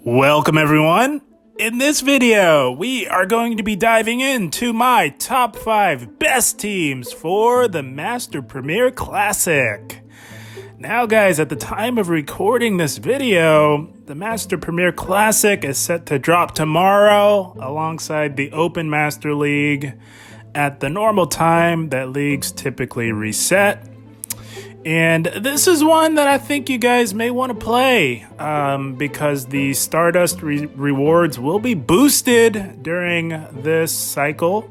Welcome everyone! In this video, we are going to be diving into my top 5 best teams for the Master Premier Classic. Now guys, at the time of recording this video, the Master Premier Classic is set to drop tomorrow alongside the Open Master League at the normal time that leagues typically reset. And this is one that I think you guys may want to play because the Stardust rewards will be boosted during this cycle.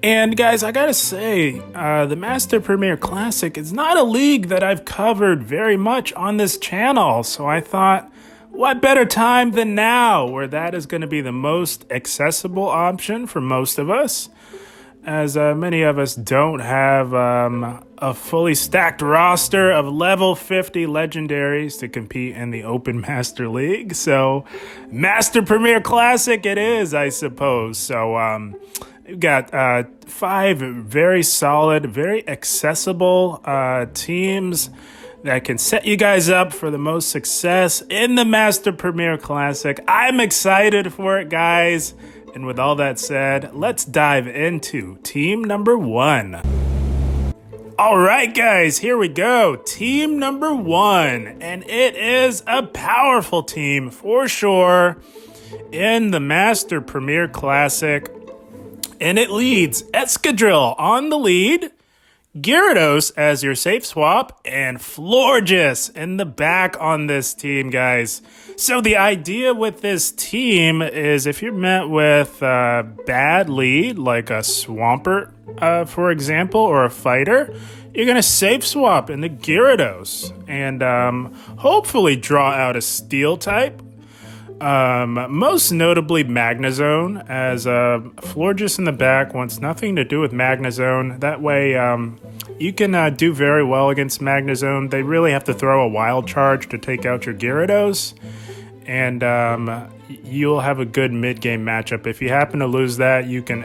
And guys, I gotta say, the Master Premier Classic is not a league that I've covered very much on this channel. So I thought, what better time than now, where that is going to be the most accessible option for most of us, as many of us don't have a fully stacked roster of level 50 legendaries to compete in the Open Master League. So, Master Premier Classic it is, I suppose. So, we've got 5 very solid, very accessible teams that can set you guys up for the most success in the Master Premier Classic. I'm excited for it, guys. And with all that said, let's dive into team number 1. All right, guys, here we go. Team number 1. And it is a powerful team for sure in the Master Premier Classic. And it leads Escadrille on the lead, Gyarados as your safe swap, and Florges in the back on this team, guys. So the idea with this team is if you're met with a bad lead, like a Swampert, for example, or a fighter, you're going to safe swap into Gyarados and hopefully draw out a Steel type. Most notably Magnezone, as Florges in the back wants nothing to do with Magnezone. That way you can do very well against Magnezone. They really have to throw a wild charge to take out your Gyarados, and you'll have a good mid-game matchup. If you happen to lose that, you can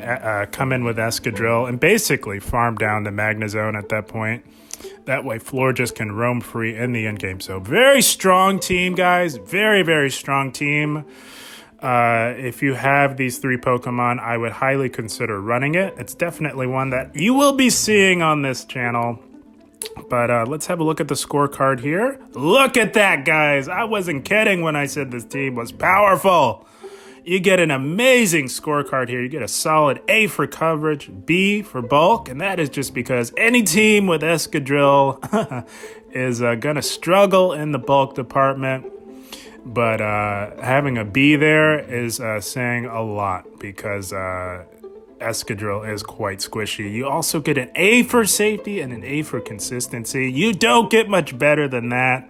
come in with Escadrille and basically farm down the Magnezone at that point. That way, Florges can roam free in the endgame. So, very strong team, guys. Very, very strong team. If you have these 3 Pokemon, I would highly consider running it. It's definitely one that you will be seeing on this channel. But let's have a look at the scorecard here. Look at that, guys. I wasn't kidding when I said this team was powerful. You get an amazing scorecard here. You get a solid A for coverage, B for bulk, and that is just because any team with Escadrille is going to struggle in the bulk department. But having a B there is saying a lot because Escadrille is quite squishy. You also get an A for safety and an A for consistency. You don't get much better than that.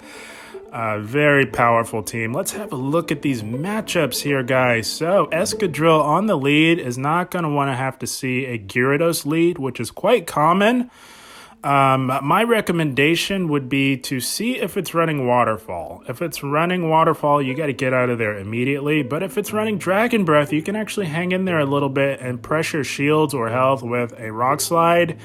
Very powerful team. Let's have a look at these matchups here, guys. So, Escadrille on the lead is not going to want to have to see a Gyarados lead, which is quite common. My recommendation would be to see if it's running Waterfall. If it's running Waterfall, you got to get out of there immediately. But if it's running Dragon Breath, you can actually hang in there a little bit and pressure shields or health with a Rock Slide.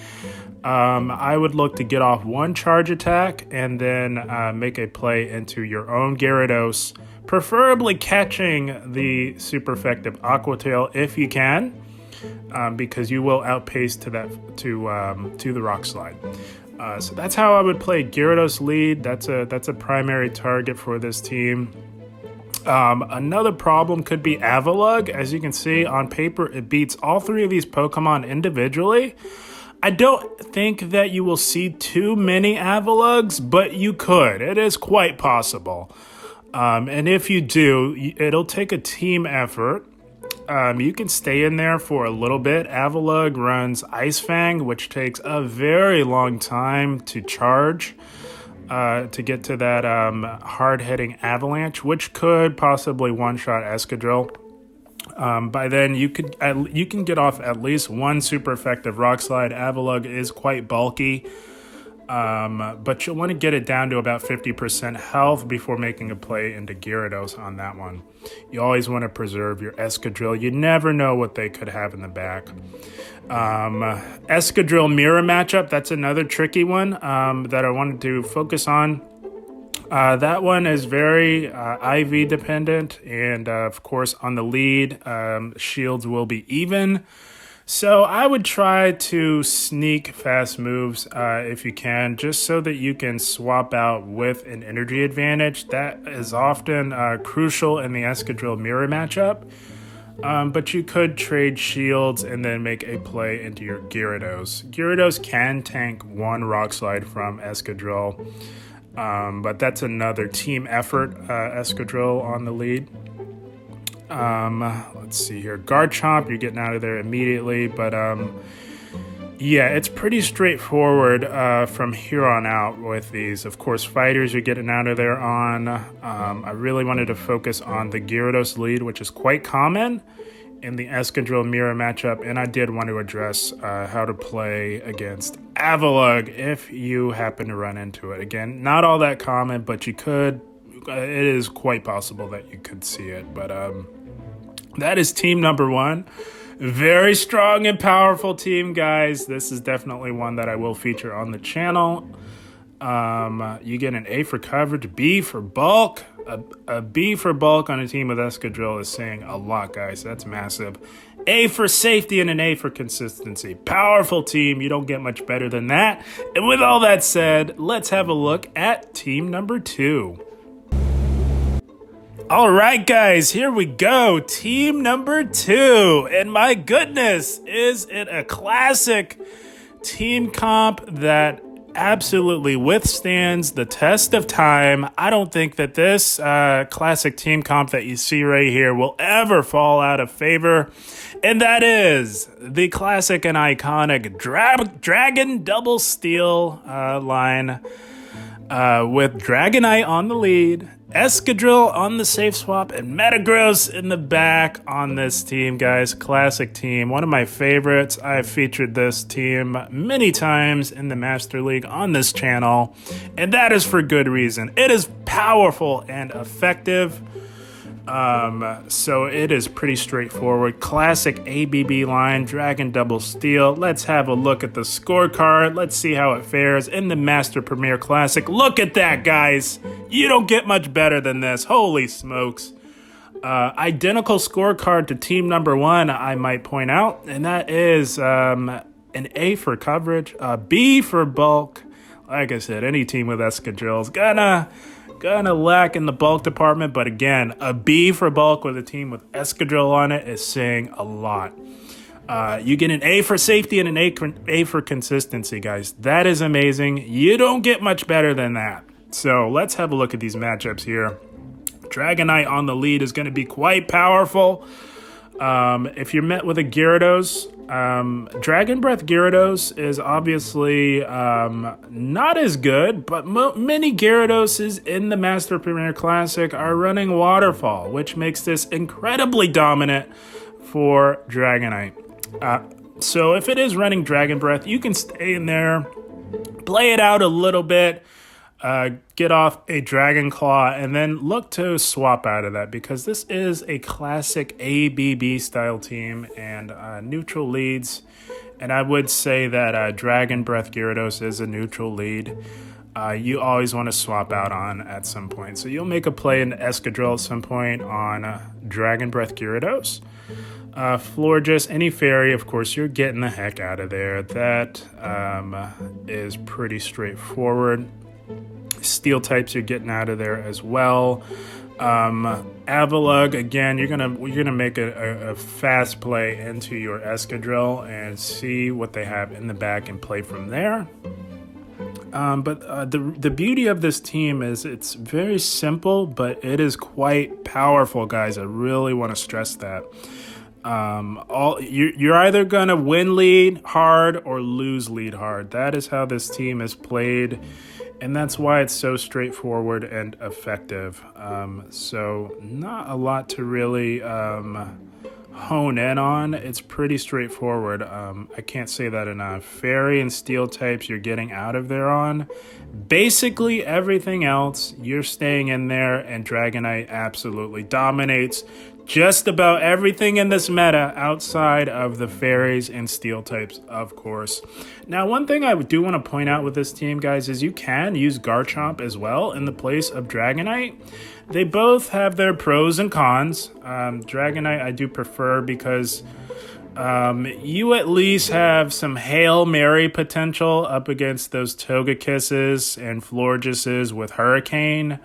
I would look to get off 1 charge attack and then make a play into your own Gyarados, preferably catching the super effective Aqua Tail if you can, because you will outpace to the Rock Slide. So that's how I would play Gyarados lead. That's a primary target for this team. Another problem could be Avalugg. As you can see on paper, it beats all 3 of these Pokemon individually. I don't think that you will see too many Avaluggs, but you could. It is quite possible. And if you do, it'll take a team effort. You can stay in there for a little bit. Avalugg runs Ice Fang, which takes a very long time to charge to get to that hard-hitting Avalanche, which could possibly one-shot Escadrille. By then, you can get off at least 1 super effective Rock Slide. Avalugg is quite bulky, but you'll want to get it down to about 50% health before making a play into Gyarados on that one. You always want to preserve your Escadrille. You never know what they could have in the back. Escadrille mirror matchup, that's another tricky one that I wanted to focus on. That one is very IV dependent, and of course on the lead, shields will be even. So I would try to sneak fast moves if you can, just so that you can swap out with an energy advantage. That is often crucial in the Escadrille mirror matchup. But you could trade shields and then make a play into your Gyarados. Gyarados can tank one Rock Slide from Escadrille, but that's another team effort, Escadrille on the lead. Let's see here. Garchomp, you're getting out of there immediately, but yeah, it's pretty straightforward from here on out with these. Of course, fighters you're getting out of there on. I really wanted to focus on the Gyarados lead, which is quite common in the Escadrille mirror matchup, and I did want to address how to play against Avalugg if you happen to run into it. Again, not all that common, but you could. It is quite possible that you could see it, but that is team number one. Very strong and powerful team, guys. This is definitely one that I will feature on the channel. You get an A for coverage, B for bulk. A B for bulk on a team with Escadrille is saying a lot, guys. That's massive. A for safety and an A for consistency. Powerful team. You don't get much better than that. And with all that said, let's have a look at team number two. All right, guys, here we go. Team number two. And my goodness, is it a classic team comp that absolutely withstands the test of time. I don't think that this classic team comp that you see right here will ever fall out of favor. And that is the classic and iconic Dragon Double Steel line with Dragonite on the lead, Escadrille on the safe swap, and Metagross in the back on this team, guys. Classic team. One of my favorites. I've featured this team many times in the Master League on this channel, and that is for good reason. It is powerful and effective. So it is pretty straightforward. Classic ABB line, Dragon Double Steel. Let's have a look at the scorecard. Let's see how it fares in the Master Premier Classic. Look at that, guys. You don't get much better than this. Holy smokes. Identical scorecard to team number one, I might point out, and that is an A for coverage, a B for bulk. Like I said, any team with Escadrille is gonna lack in the bulk department, but again, a B for bulk with a team with Escadrille on it is saying a lot. You get an A for safety and an A for consistency, guys. That is amazing. You don't get much better than that. So let's have a look at these matchups here. Dragonite on the lead is going to be quite powerful. If you're met with a Gyarados, Dragon Breath Gyarados is obviously not as good, but many Gyaradoses in the Master Premier Classic are running Waterfall, which makes this incredibly dominant for Dragonite. So if it is running Dragon Breath, you can stay in there, play it out a little bit, get off a Dragon Claw, and then look to swap out of that, because this is a classic ABB style team and neutral leads. And I would say that Dragon Breath Gyarados is a neutral lead. You always want to swap out on at some point. So you'll make a play in Escadrille at some point on Dragon Breath Gyarados. Florges, any fairy, of course, you're getting the heck out of there. That is pretty straightforward. Steel types you're getting out of there as well. Avalugg, again, you're gonna make a fast play into your Escadrille and see what they have in the back and play from there. But the beauty of this team is it's very simple, but it is quite powerful, guys. I really want to stress that. You're either gonna win lead hard or lose lead hard. That is how this team is played, and that's why it's so straightforward and effective. So not a lot to really hone in on. It's pretty straightforward. I can't say that enough. Fairy and steel types you're getting out of there on. Basically everything else you're staying in there, and Dragonite absolutely dominates. just about everything in this meta outside of the fairies and steel types, of course. Now, one thing I do want to point out with this team, guys, is you can use Garchomp as well in the place of Dragonite. They both have their pros and cons. Dragonite I do prefer because you at least have some Hail Mary potential up against those Togekisses and Florgesses with Hurricane.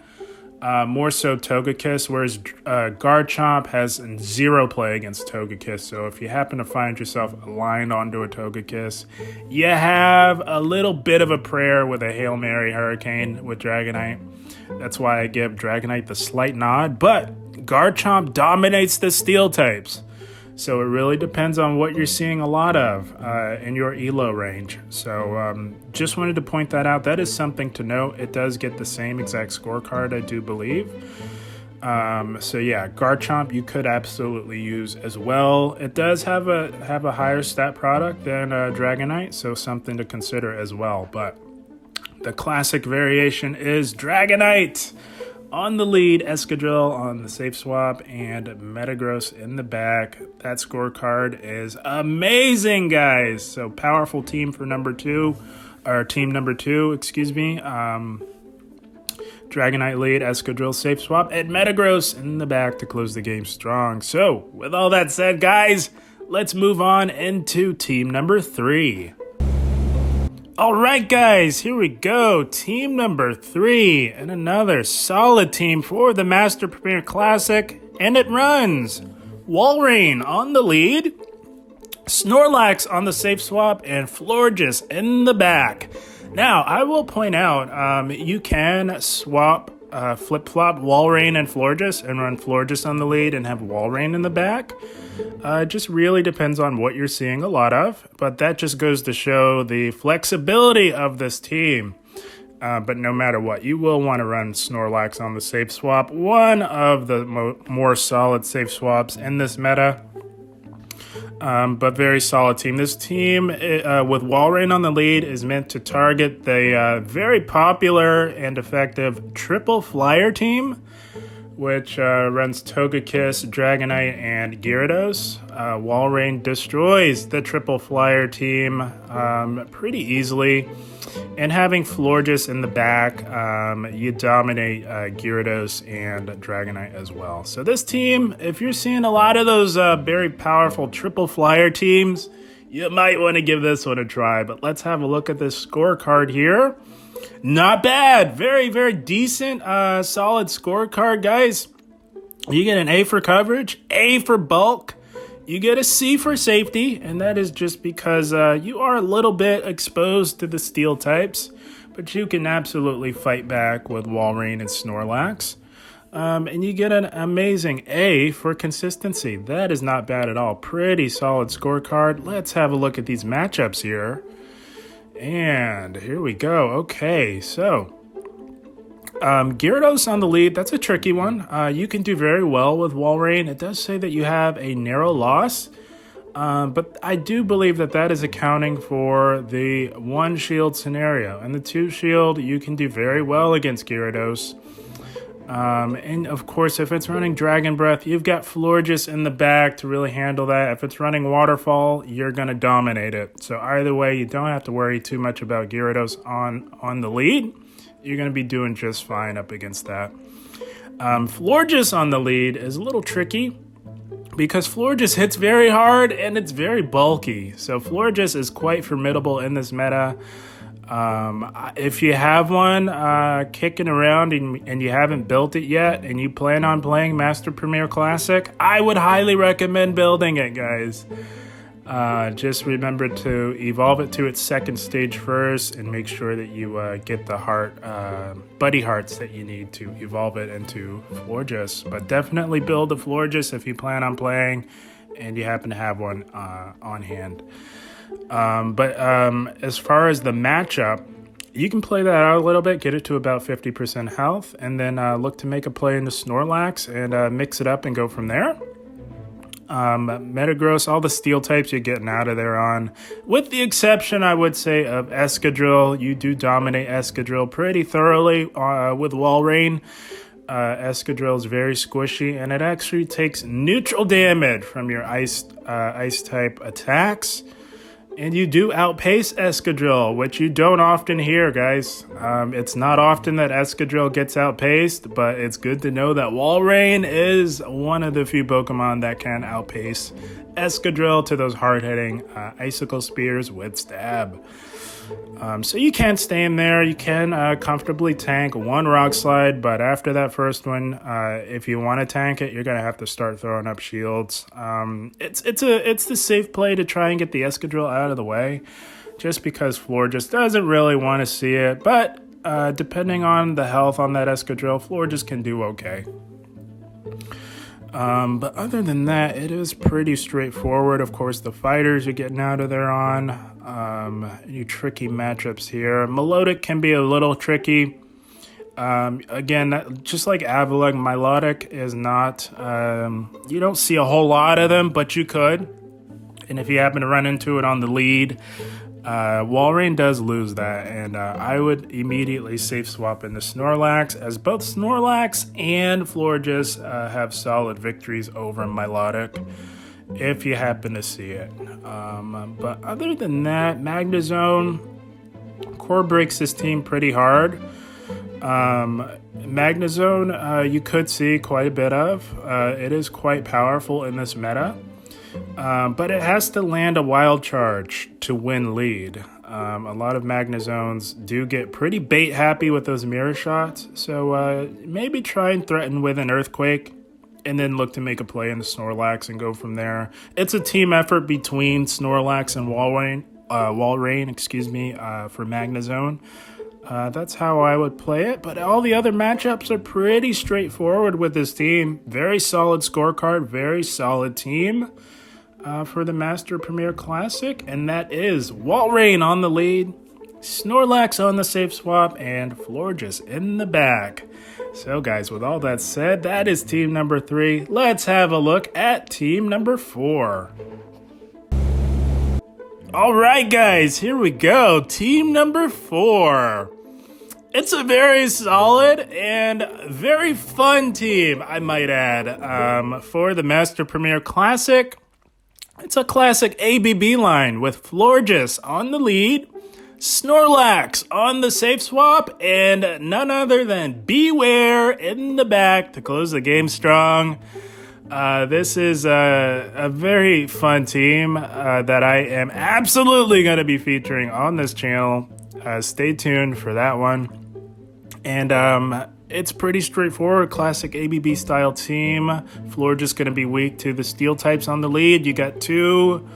More so Togekiss, whereas Garchomp has zero play against Togekiss. So if you happen to find yourself aligned onto a Togekiss, you have a little bit of a prayer with a Hail Mary Hurricane with Dragonite. That's why I give Dragonite the slight nod. But Garchomp dominates the steel types. So it really depends on what you're seeing a lot of in your ELO range. So just wanted to point that out. That is something to note. It does get the same exact scorecard, I do believe. So yeah, Garchomp you could absolutely use as well. It does have a higher stat product than Dragonite, so something to consider as well. But the classic variation is Dragonite. On the lead, Escadrille on the safe swap, and Metagross in the back. That scorecard is amazing, guys. So powerful team for team number two, excuse me. Dragonite lead, Escadrille safe swap, and Metagross in the back to close the game strong. So with all that said, guys, let's move on into team number 3. All right, guys, here we go. Team number 3, and another solid team for the Master Premier Classic, and it runs Walrein on the lead, Snorlax on the safe swap, and Florges in the back. Now, I will point out, you can swap, flip-flop Walrein and Florges and run Florges on the lead and have Walrein in the back. It just really depends on what you're seeing a lot of, but that just goes to show the flexibility of this team. But no matter what, you will want to run Snorlax on the safe swap, one of the more solid safe swaps in this meta. But very solid team. This team with Walrein on the lead is meant to target the very popular and effective Triple Flyer team, which runs Togekiss, Dragonite, and Gyarados. Walrein destroys the Triple Flyer team pretty easily. And having Florges in the back, you dominate Gyarados and Dragonite as well. So this team, if you're seeing a lot of those very powerful Triple Flyer teams, you might want to give this one a try. But let's have a look at this scorecard here. Not bad. Very, very decent, solid scorecard, guys. You get an A for coverage, A for bulk. You get a C for safety, and that is just because you are a little bit exposed to the steel types, but you can absolutely fight back with Walrein and Snorlax. And you get an amazing A for consistency. That is not bad at all. Pretty solid scorecard. Let's have a look at these matchups here. And here we go. Okay, so Gyarados on the lead. That's a tricky one. You can do very well with Walrein. It does say that you have a narrow loss, but I do believe that that is accounting for the 1 shield scenario. And the 2 shield, you can do very well against Gyarados. And of course, if it's running Dragon Breath, you've got Florges in the back to really handle that. If it's running Waterfall, you're going to dominate it. So either way, you don't have to worry too much about Gyarados on the lead. You're going to be doing just fine up against that. Florges on the lead is a little tricky because Florges hits very hard and it's very bulky. So Florges is quite formidable in this meta. If you have one kicking around and you haven't built it yet and you plan on playing Master Premier Classic, I would highly recommend building it, guys. Just remember to evolve it to its second stage first and make sure that you get the buddy hearts that you need to evolve it into Florges. But definitely build a Florges if you plan on playing and you happen to have one on hand. But as far as the matchup, you can play that out a little bit, get it to about 50% health, and then look to make a play into Snorlax and mix it up and go from there. Metagross, all the steel types you're getting out of there on, with the exception, I would say, of Escadrille. You do dominate Escadrille pretty thoroughly with Walrein. Escadrille is very squishy, and it actually takes neutral damage from your ice type attacks. And you do outpace Escadrille, which you don't often hear, guys. It's not often that Escadrille gets outpaced, but it's good to know that Walrein is one of the few Pokemon that can outpace Escadrille to those hard-hitting Icicle Spears with Stab. So you can stay in there. You can comfortably tank one Rock Slide, but after that first one, if you want to tank it, you're gonna have to start throwing up shields. It's the safe play to try and get the Escadrille out of the way, just because Floor just doesn't really want to see it. But depending on the health on that Escadrille, Floor just can do okay. But other than that, it is pretty straightforward. Of course, the fighters you're getting out of there on. Any tricky matchups here. Melodic can be a little tricky. Again, just like Avalugg, Milotic is not... you don't see a whole lot of them, but you could. And if you happen to run into it on the lead, Walrein does lose that. And I would immediately safe swap into Snorlax, as both Snorlax and Florges have solid victories over Milotic, if you happen to see it. But other than that, Magnezone core breaks this team pretty hard. Magnezone, you could see quite a bit of. It is quite powerful in this meta, but it has to land a wild charge to win lead. A lot of Magnezones do get pretty bait happy with those mirror shots, so maybe try and threaten with an Earthquake, and then look to make a play in the Snorlax and go from there. It's a team effort between Snorlax and Walrein, for Magnezone. That's how I would play it, but all the other matchups are pretty straightforward with this team. Very solid scorecard, very solid team for the Master Premier Classic, and that is Walrein on the lead, Snorlax on the safe swap, and Florges in the back. So guys, with all that said, that is team number 3. Let's have a look at team number 4. All right, guys, here we go. Team number 4. It's a very solid and very fun team, I might add, for the Master Premier Classic. It's a classic ABB line with Florges on the lead, Snorlax on the safe swap, and none other than Beware in the back to close the game strong. This is a very fun team that I am absolutely going to be featuring on this channel. Stay tuned for that one. And it's pretty straightforward, classic ABB style team. Florges going to be weak to the steel types on the lead. You got 2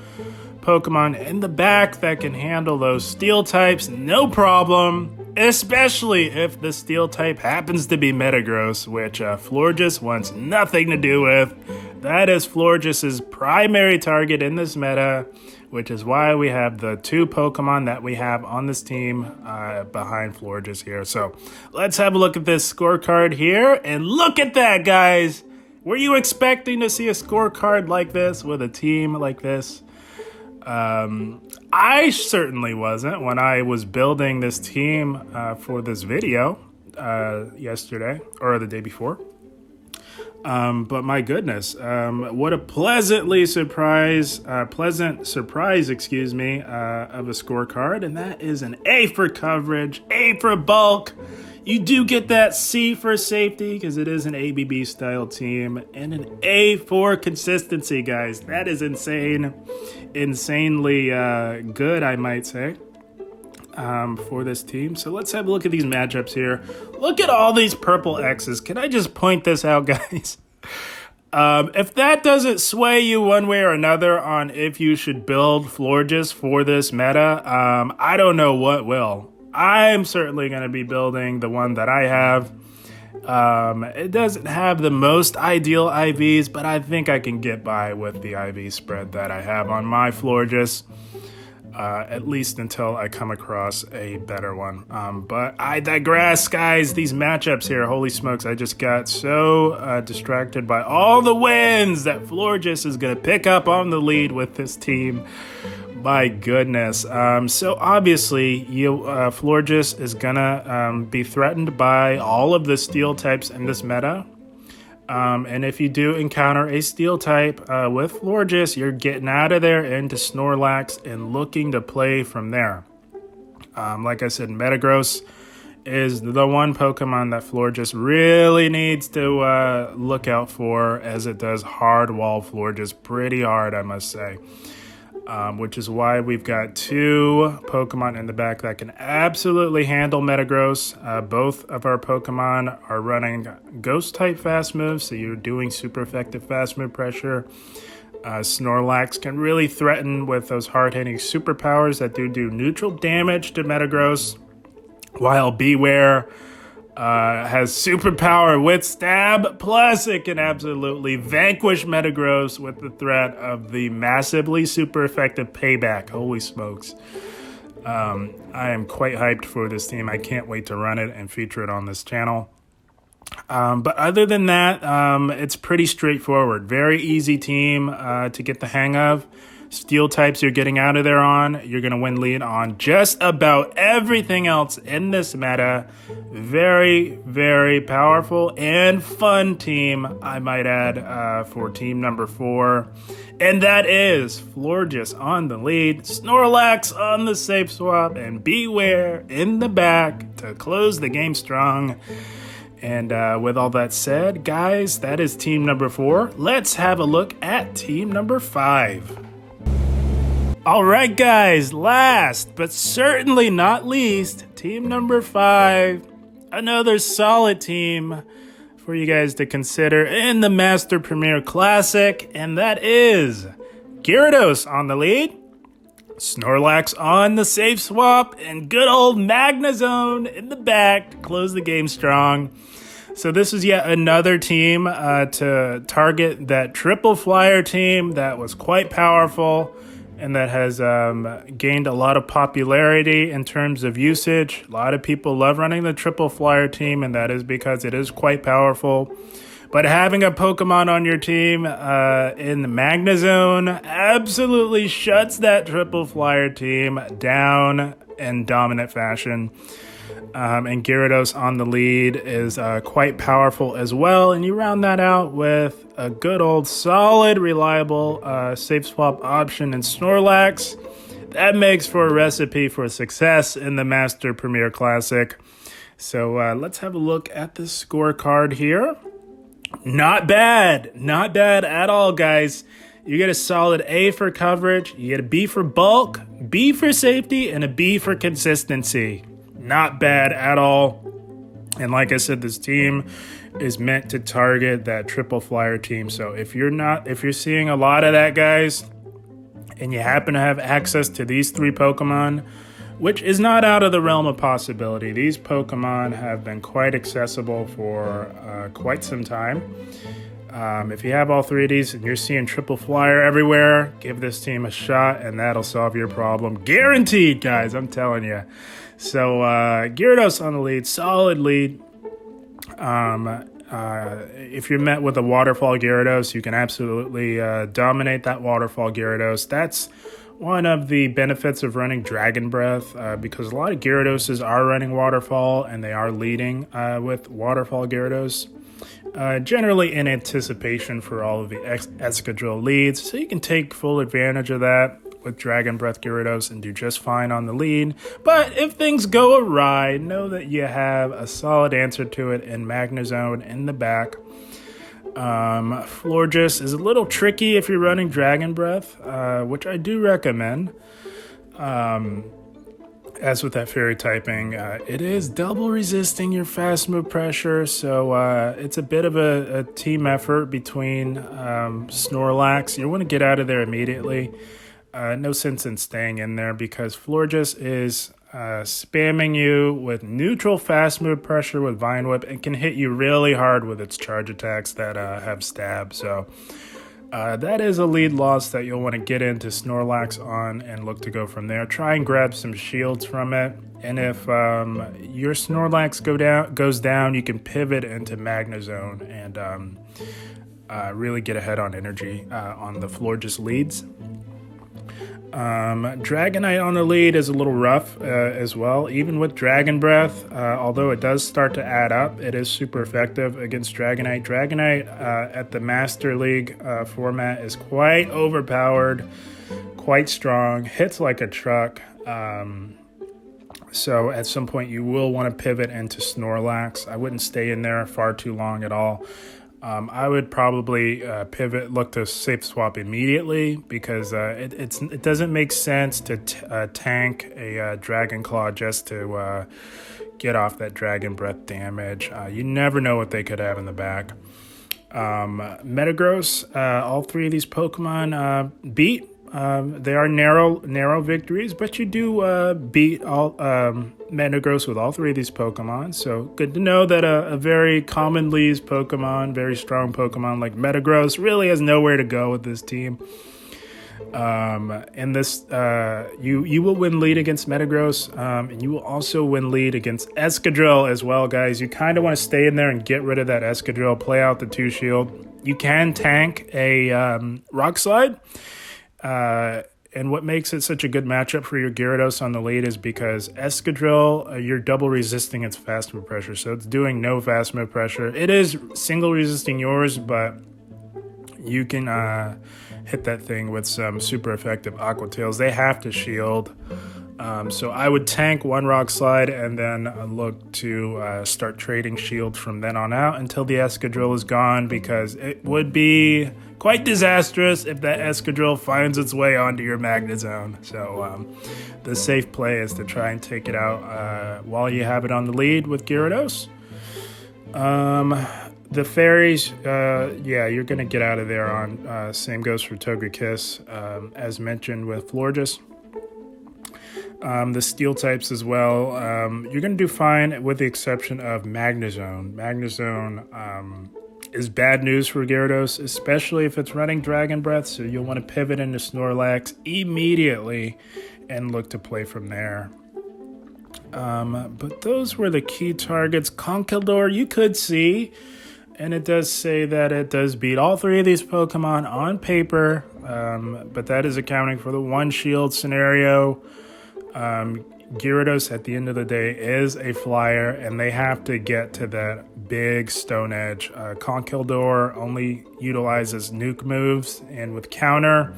Pokemon in the back that can handle those steel types, no problem, especially if the steel type happens to be Metagross, which Florges wants nothing to do with. That is Florges' primary target in this meta, which is why we have the 2 Pokemon that we have on this team behind Florges here. So let's have a look at this scorecard here, and look at that, guys. Were you expecting to see a scorecard like this with a team like this? I certainly wasn't when I was building this team for this video yesterday or the day before. But my goodness, what a pleasant surprise, of a scorecard, and that is an A for coverage, A for bulk. You do get that C for safety because it is an ABB style team, and an A for consistency, guys. That is insanely good, I might say, for this team. So let's have a look at these matchups here. Look at all these purple X's. Can I just point this out, guys? If that doesn't sway you one way or another on if you should build Florges for this meta, I don't know what will. I'm certainly going to be building the one that I have. It doesn't have the most ideal IVs, but I think I can get by with the IV spread that I have on my Florges, at least until I come across a better one. But I digress, guys. These matchups here, holy smokes, I just got so distracted by all the wins that Florges is going to pick up on the lead with this team. My goodness. So obviously, Florges is gonna be threatened by all of the steel types in this meta. And if you do encounter a steel type with Florges, you're getting out of there into Snorlax and looking to play from there. Like I said, Metagross is the one Pokemon that Florges really needs to look out for, as it does hard wall Florges pretty hard, I must say. Which is why we've got two Pokemon in the back that can absolutely handle Metagross. Both of our Pokemon are running Ghost-type fast moves, so you're doing super effective fast move pressure. Snorlax can really threaten with those hard-hitting superpowers that do neutral damage to Metagross, while Beware has superpower with Stab, plus it can absolutely vanquish Metagross with the threat of the massively super effective Payback. Holy smokes. I am quite hyped for this team. I can't wait to run it and feature it on this channel. But other than that, it's pretty straightforward. Very easy team to get the hang of. Steel types you're getting out of there on. You're going to win lead on just about everything else in this meta. Very, very powerful and fun team, I might add, for team number 4. And that is Florges on the lead, Snorlax on the safe swap, and Beware in the back to close the game strong. And with all that said, guys, that is team number 4. Let's have a look at team number 5. All right, guys, last but certainly not least, team number 5. Another solid team for you guys to consider in the Master Premier Classic, and that is Gyarados on the lead, Snorlax on the safe swap, and good old Magnezone in the back to close the game strong. So this is yet another team to target that triple flyer team that was quite powerful and that has gained a lot of popularity in terms of usage. A lot of people love running the triple flyer team, and that is because it is quite powerful. But having a Pokemon on your team in the Magnezone absolutely shuts that triple flyer team down in dominant fashion. And Gyarados on the lead is quite powerful as well. And you round that out with a good old solid, reliable safe swap option in Snorlax. That makes for a recipe for success in the Master Premier Classic. So let's have a look at the scorecard here. Not bad. Not bad at all, guys. You get a solid A for coverage. You get a B for bulk, B for safety, and a B for consistency. Not bad at all. And like I said, this team is meant to target that triple flyer team. So if you're seeing a lot of that, guys, and you happen to have access to these 3 Pokemon, which is not out of the realm of possibility. These Pokemon have been quite accessible for quite some time. If you have all 3 of these and you're seeing triple flyer everywhere, give this team a shot and that'll solve your problem. Guaranteed, guys, I'm telling you. So Gyarados on the lead, solid lead. If you're met with a waterfall Gyarados, you can absolutely dominate that waterfall Gyarados. That's one of the benefits of running Dragon Breath, because a lot of Gyaradoses are running waterfall and they are leading with waterfall Gyarados. Generally in anticipation for all of the Excadrill leads, so you can take full advantage of that with Dragon Breath Gyarados and do just fine on the lead. But if things go awry, know that you have a solid answer to it in Magnezone in the back. Florges is a little tricky if you're running Dragon Breath, which I do recommend. As with that fairy typing, it is double resisting your fast move pressure, so it's a bit of a team effort between Snorlax. You want to get out of there immediately. No sense in staying in there because Florges is spamming you with neutral fast move pressure with Vine Whip and can hit you really hard with its charge attacks that have stab. So that is a lead loss that you'll want to get into Snorlax on and look to go from there. Try and grab some shields from it. And if your Snorlax goes down, you can pivot into Magnezone and really get ahead on energy on the Florges leads. Dragonite on the lead is a little rough as well. Even with Dragon Breath, although it does start to add up, it is super effective against Dragonite. Dragonite at the Master League format is quite overpowered, quite strong, hits like a truck. So at some point you will want to pivot into Snorlax. I wouldn't stay in there far too long at all. I would probably pivot, look to safe swap immediately because it doesn't make sense to tank a Dragon Claw just to get off that Dragon Breath damage. You never know what they could have in the back. Metagross, all three of these Pokemon beat. They are narrow victories, but you do beat all Metagross with all three of these Pokemon. So good to know that a very commonly used Pokemon, very strong Pokemon like Metagross really has nowhere to go with this team. In this, you will win lead against Metagross, and you will also win lead against Escadrille as well, guys. You kind of want to stay in there and get rid of that Escadrille, play out the 2-shield. You can tank a Rock Slide. And what makes it such a good matchup for your Gyarados on the lead is because Escadrille, you're double resisting its fast move pressure. So it's doing no fast move pressure. It is single resisting yours, but you can hit that thing with some super effective Aqua Tails. They have to shield. So I would tank one Rock Slide and then look to start trading shield from then on out until the Escadrille is gone, because it would be quite disastrous if that Escadrille finds its way onto your Magnet Zone. So the safe play is to try and take it out while you have it on the lead with Gyarados. The fairies, yeah, you're going to get out of there on. Same goes for Togekiss, as mentioned with Florges. The steel types as well, you're going to do fine with the exception of Magnezone. Magnezone is bad news for Gyarados, especially if it's running Dragon Breath, so you'll want to pivot into Snorlax immediately and look to play from there. But those were the key targets. Conkeldurr you could see, and it does say that it does beat all three of these Pokemon on paper, but that is accounting for the one shield scenario. Gyarados at the end of the day is a flyer, and they have to get to that big Stone Edge. Conkeldurr only utilizes nuke moves, and with counter,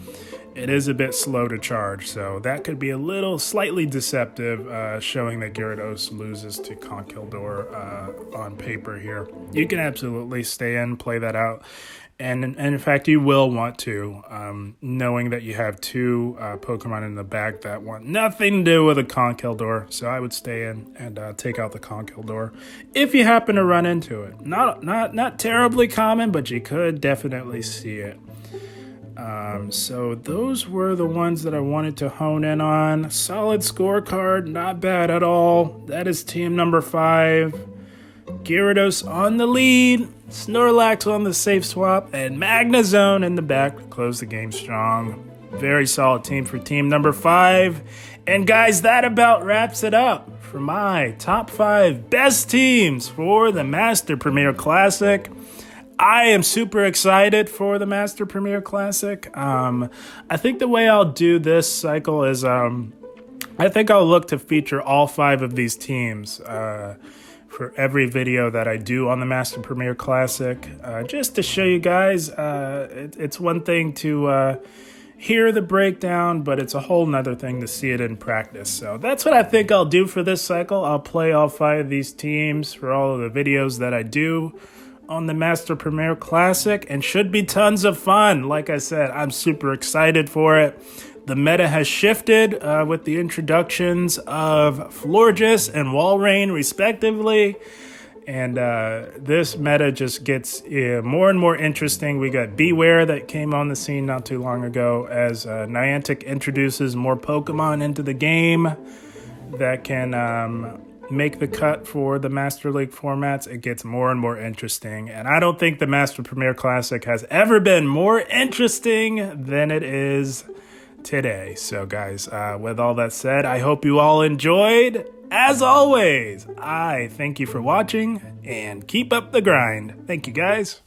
it is a bit slow to charge, so that could be a little slightly deceptive, showing that Gyarados loses to Conkeldurr on paper here. You can absolutely stay in, play that out. And in fact, you will want to, knowing that you have two Pokemon in the back that want nothing to do with a Conkeldurr. So I would stay in and take out the Conkeldurr if you happen to run into it. Not terribly common, but you could definitely see it. So those were the ones that I wanted to hone in on. Solid scorecard, not bad at all. That is team number 5. Gyarados on the lead, Snorlax on the safe swap, and Magnezone in the back to close the game strong. Very solid team for team number 5. And guys, that about wraps it up for my top 5 best teams for the Master Premier Classic. I am super excited for the Master Premier Classic. I think the way I'll do this cycle is I think I'll look to feature all 5 of these teams for every video that I do on the Master Premier Classic, just to show you guys. It's one thing to hear the breakdown, but it's a whole nother thing to see it in practice. So that's what I think I'll do for this cycle. I'll play all 5 of these teams for all of the videos that I do on the Master Premier Classic, and should be tons of fun. Like I said, I'm super excited for it. The meta has shifted with the introductions of Florges and Walrein, respectively. And this meta just gets more and more interesting. We got Beware that came on the scene not too long ago as Niantic introduces more Pokemon into the game that can make the cut for the Master League formats. It gets more and more interesting. And I don't think the Master Premier Classic has ever been more interesting than it is today. So guys, with all that said, I hope you all enjoyed. As always, I thank you for watching and keep up the grind. Thank you guys.